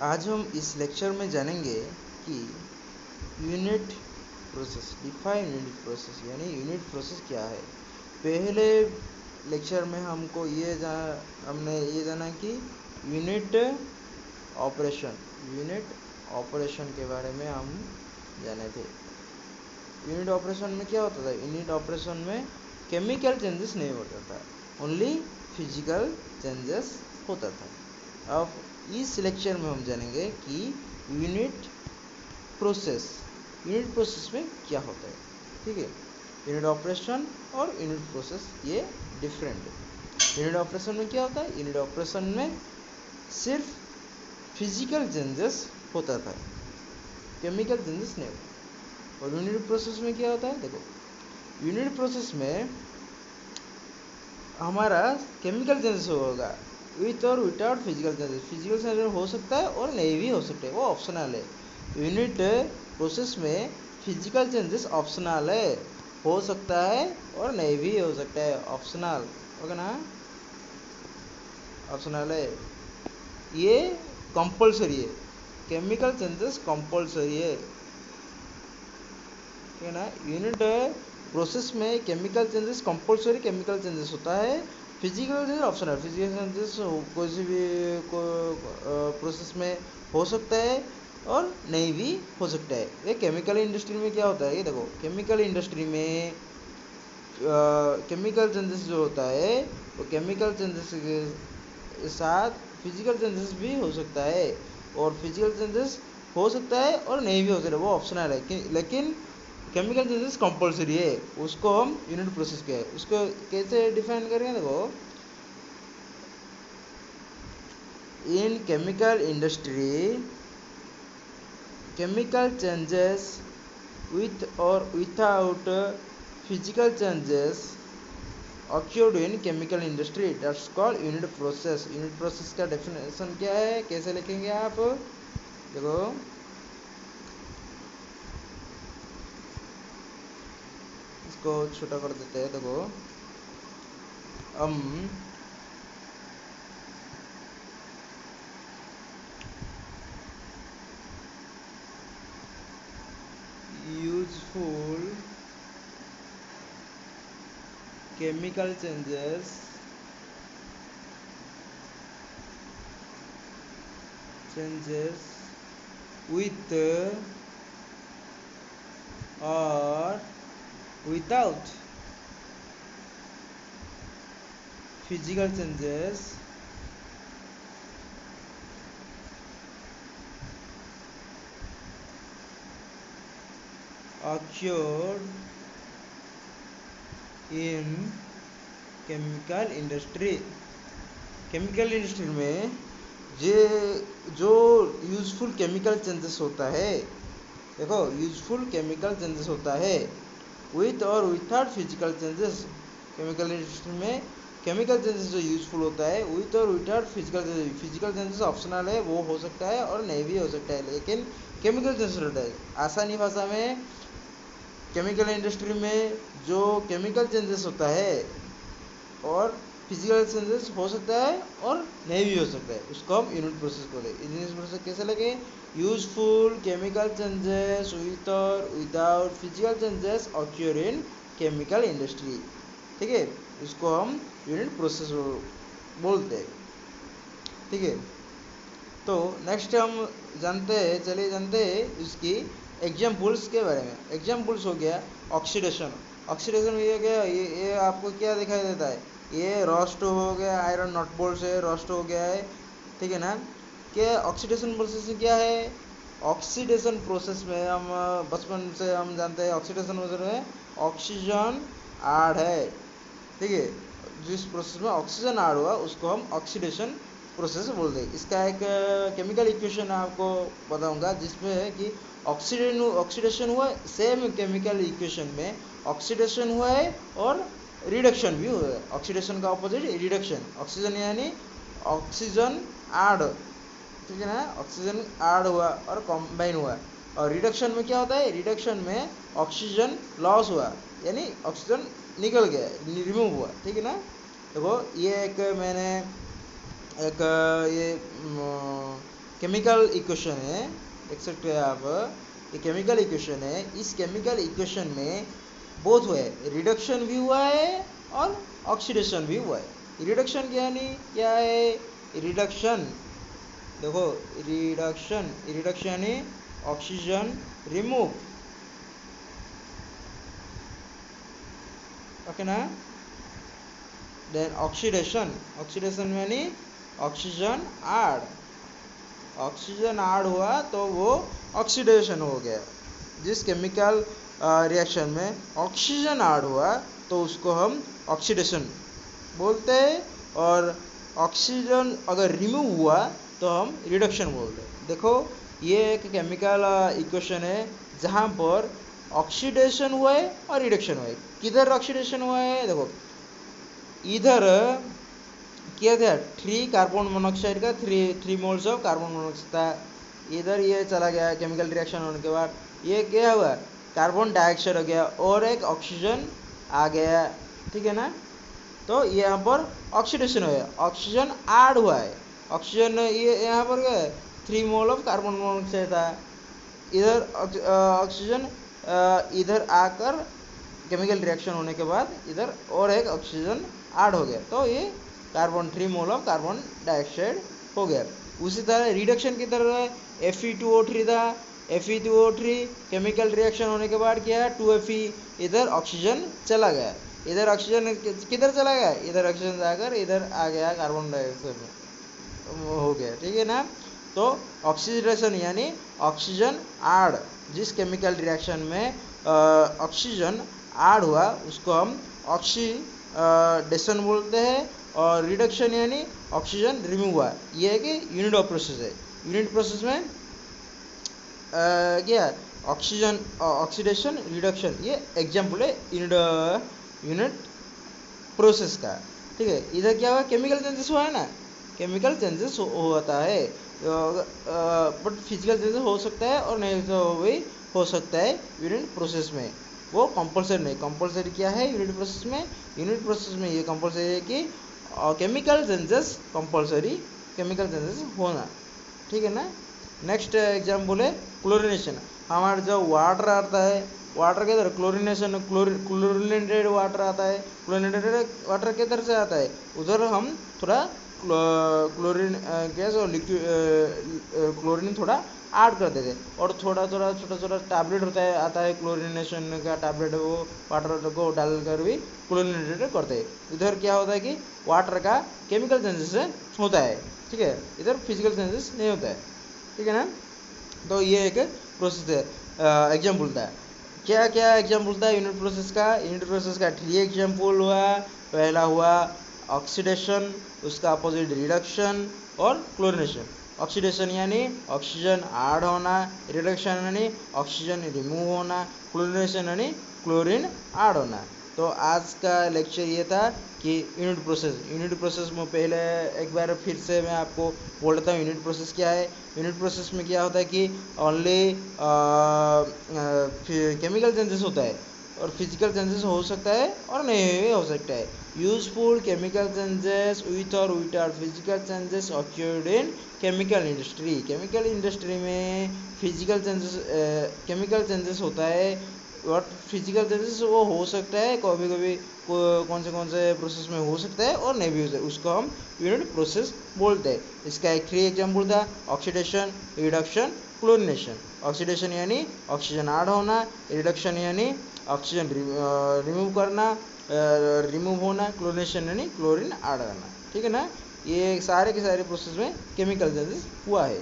आज हम इस लेक्चर में जानेंगे कि unit process, define unit process, यानी यूनिट प्रोसेस क्या है। पहले लेक्चर में हमने ये जाना कि यूनिट ऑपरेशन के बारे में हम जाने थे। यूनिट ऑपरेशन में क्या होता था? यूनिट ऑपरेशन में केमिकल चेंजेस नहीं होता था, ओनली फिजिकल चेंजेस होता था। अब इस लेक्चर में हम जानेंगे कि यूनिट प्रोसेस में क्या होता है। ठीक है, यूनिट ऑपरेशन और यूनिट प्रोसेस ये डिफरेंट है। यूनिट ऑपरेशन में क्या होता है? यूनिट ऑपरेशन में सिर्फ फिजिकल चेंजेस होता था, केमिकल चेंजेस नहीं होता। और यूनिट प्रोसेस में क्या होता है? देखो, यूनिट प्रोसेस में हमारा केमिकल चेंजेस होगा विथ और without physical changes. Physical changes हो सकता है और नहीं भी हो सकता है, वो ऑप्शनल है। यूनिट प्रोसेस में फिजिकल चेंजेस ऑप्शनल है, हो सकता है और नहीं भी हो सकता है, ऑप्शनल। ओके ना, ऑप्शनल है, ये कंपलसरी है। केमिकल चेंजेस कंपलसरी है, ठीक है ना। यूनिट प्रोसेस में chemical changes compulsory chemical changes होता है, physical changes optional. Physical changes कोई सी भी प्रोसेस में हो सकता है और नहीं भी हो सकता है। ये केमिकल इंडस्ट्री में क्या होता है, ये देखो, केमिकल इंडस्ट्री में केमिकल चेंजेस जो होता है वो केमिकल चेंजेस के साथ फिजिकल चेंजेस भी हो सकता है, और फिजिकल चेंजेस हो सकता है और नहीं भी हो सकता है, वो ऑप्शनल है। लेकिन केमिकल चेंजेस कंपलसरी है, उसको हम यूनिट प्रोसेस के है। उसको कैसे डिफाइन करेंगे? देखो, in chemical industry chemical changes with और without physical changes occurred in chemical industry, that's called unit process। Unit process का डेफिनेशन क्या है, कैसे लिखेंगे आप? देखो, इसको छोटा कर देते हैं। देखो, हम useful chemical changes with or without physical changes occurred in chemical industry. Chemical industry में जो यूजफुल केमिकल चेंजेस होता है, देखो, यूजफुल केमिकल चेंजेस होता है विथ और without physical changes. Chemical industry में केमिकल चेंजेस जो यूजफुल होता है विथ और without physical changes. Physical changes optional है, वो हो सकता है और नहीं भी हो सकता है, लेकिन केमिकल चेंजेस होता है। आसानी भाषा में, केमिकल इंडस्ट्री में जो केमिकल चेंजेस होता है और फिजिकल चेंजेस हो सकता है और नहीं भी हो सकता है, उसको हम यूनिट प्रोसेस बोले। यूनिट प्रोसेस कैसे लगे? यूजफुल केमिकल चेंजेस विथ और विदाउट फिजिकल चेंजेस ऑक्योर इन केमिकल इंडस्ट्री। ठीक है, इसको हम यूनिट प्रोसेस बोलते हैं। ठीक है, तो नेक्स्ट हम चलिए जानते हैं इसकी एग्जाम्पल्स के बारे में। एग्जाम्पल्स हो गया ऑक्सीडेशन। ऑक्सीडेशन ये क्या, ये आपको क्या दिखाई देता है? ये रोस्ट हो गया, आयरन नॉट बोल्ट से रोस्ट हो गया है, ठीक है ना। क्या ऑक्सीडेशन प्रोसेस में क्या है? ऑक्सीडेशन प्रोसेस में हम बचपन से हम जानते हैं, ऑक्सीडेशन प्रोसेस में ऑक्सीजन ऐड है, ठीक है। जिस प्रोसेस में ऑक्सीजन ऐड हुआ उसको हम ऑक्सीडेशन प्रोसेस बोलते हैं। इसका एक केमिकल इक्वेशन आपको बताऊंगा, जिसमें है कि ऑक्सीडेशन हुआ, सेम केमिकल इक्वेशन में ऑक्सीडेशन हुआ है और रिडक्शन भी हुआ है। ऑक्सीडेशन का ऑपोजिट रिडक्शन। ऑक्सीजन यानी ऑक्सीजन ऐड, ठीक है ना, ऑक्सीजन ऐड हुआ और कंबाइन हुआ। और रिडक्शन में क्या होता है? रिडक्शन में ऑक्सीजन लॉस हुआ, यानी ऑक्सीजन निकल गया, रिमूव हुआ, ठीक है ना। देखो, ये एक मैंने एक ये केमिकल इक्वेशन है, देख सकते हैं आप, ये केमिकल इक्वेशन है। इस केमिकल इक्वेशन में बोथ हुआ है, रिडक्शन भी हुआ है और ऑक्सीडेशन भी हुआ है। रिडक्शन क्या है? रिडक्शन देखो, रिडक्शन यानी ऑक्सीजन रिमूव, ओके ना। देन ऑक्सीडेशन यानी ऑक्सीजन ऐड हुआ तो वो ऑक्सीडेशन हो गया। जिस केमिकल रिएक्शन में ऑक्सीजन ऐड हुआ तो उसको हम ऑक्सीडेशन बोलते हैं, और ऑक्सीजन अगर रिमूव हुआ तो हम रिडक्शन बोलते हैं। देखो, ये एक केमिकल इक्वेशन है जहाँ पर ऑक्सीडेशन हुआ है और रिडक्शन हुआ है। किधर ऑक्सीडेशन हुआ है? देखो, इधर क्या था, 3 कार्बन मोनोऑक्साइड का 3 मोल्स ऑफ कार्बन मोनोऑक्साइड था। इधर ये चला गया केमिकल रिएक्शन होने के बाद, ये क्या हुआ, कार्बन डाइऑक्साइड हो गया और एक ऑक्सीजन आ गया, ठीक है ना। तो यहाँ पर ऑक्सीडेशन हुआ, ऑक्सीजन ऐड हुआ है। ऑक्सीजन ये यहाँ पर क्या है, 3 मोल ऑफ कार्बन मोनोऑक्साइड था। इधर ऑक्सीजन इधर आकर केमिकल रिएक्शन होने के बाद इधर और एक ऑक्सीजन ऐड हो गया, तो ये 3 मोल ऑफ कार्बन डाइऑक्साइड हो गया। उसी तरह रिडक्शन की तरह Fe2O3 था। Fe2O3 केमिकल रिएक्शन होने के बाद क्या है, 2Fe, इधर ऑक्सीजन चला गया। इधर ऑक्सीजन किधर चला गया, इधर ऑक्सीजन जाकर इधर आ गया कार्बन डाइऑक्साइड में हो गया, ठीक है ना। तो ऑक्सीडेशन यानी ऑक्सीजन ऐड, जिस केमिकल रिएक्शन में ऑक्सीजन ऐड हुआ उसको हम ऑक्सीडेशन बोलते हैं, और रिडक्शन यानी ऑक्सीजन रिमूव हुआ। ये है कि यूनिट ऑफ प्रोसेस है। यूनिट प्रोसेस में क्या ऑक्सीजन ऑक्सीडेशन रिडक्शन, ये एग्जाम्पल है यूनिट प्रोसेस का, ठीक है। इधर क्या हुआ, केमिकल चेंजेस हुआ है ना, केमिकल चेंजेस होता है, बट फिजिकल चेंजेस हो सकता है और नहीं तो भी हो सकता है यूनिट प्रोसेस में। वो कंपलसरी नहीं। कंपलसरी क्या है यूनिट प्रोसेस में? यूनिट प्रोसेस में ये कंपलसरी है कि chemical changes compulsory, chemical changes होना, ठीक है ना। नेक्स्ट एग्जाम्पल है क्लोरिनेशन। हमारा जो वाटर आता है, वाटर के तरह क्लोरिनेशन, क्लोरिनेटेड वाटर आता है। क्लोरिनेटेड वाटर के तरह से आता है, उधर हम थोड़ा क्लोरीन गैस और लिक्विड क्लोरीन थोड़ा ऐड कर देते, और थोड़ा छोटा टैबलेट होता है, आता है क्लोरिनेशन का टैबलेट, वो वाटर को डालकर भी क्लोरिनेटेड करते हैं। इधर क्या होता है कि वाटर का केमिकल चेंजेस होता है, ठीक है, इधर फिजिकल चेंजेस नहीं होता है, ठीक है ना। तो ये एक प्रोसेस है, एग्जाम्पल था। क्या क्या एग्जाम्पल था यूनिट प्रोसेस का? यूनिट प्रोसेस का 3 एग्जाम्पल हुआ। पहला हुआ ऑक्सीडेशन, उसका अपोजिट रिडक्शन और क्लोरिनेशन। ऑक्सीडेशन यानी ऑक्सीजन ऐड होना, रिडक्शन यानी ऑक्सीजन रिमूव होना, क्लोरिनेशन यानी क्लोरीन ऐड होना। तो आज का लेक्चर ये था कि यूनिट प्रोसेस में पहले एक बार फिर से मैं आपको बोल देता हूँ यूनिट प्रोसेस क्या है। यूनिट प्रोसेस में क्या होता है कि ओनली केमिकल चेंजेस होता है, और फिजिकल चेंजेस हो सकता है और नहीं भी हो सकता है। यूजफुल केमिकल चेंजेस विथ और without physical changes occurred in chemical industry. Chemical industry में फिजिकल चेंजेस केमिकल चेंजेस होता है, और फिजिकल चेंजेस वो हो सकता है कभी कभी कौन से प्रोसेस में हो सकता है और नहीं भी हो सकता है, उसको हम यूनिट प्रोसेस बोलते हैं। इसका एक 3 एग्जाम्पल था, ऑक्सीडेशन, रिडक्शन, क्लोरिनेशन। ऑक्सीडेशन यानी ऑक्सीजन ऐड होना, रिडक्शन यानी ऑक्सीजन रिमूव करना, रिमूव होना, क्लोरिनेशन यानी क्लोरीन ऐड करना, ठीक है ना। ये सारे के सारे प्रोसेस में केमिकल चेंजेस हुआ है।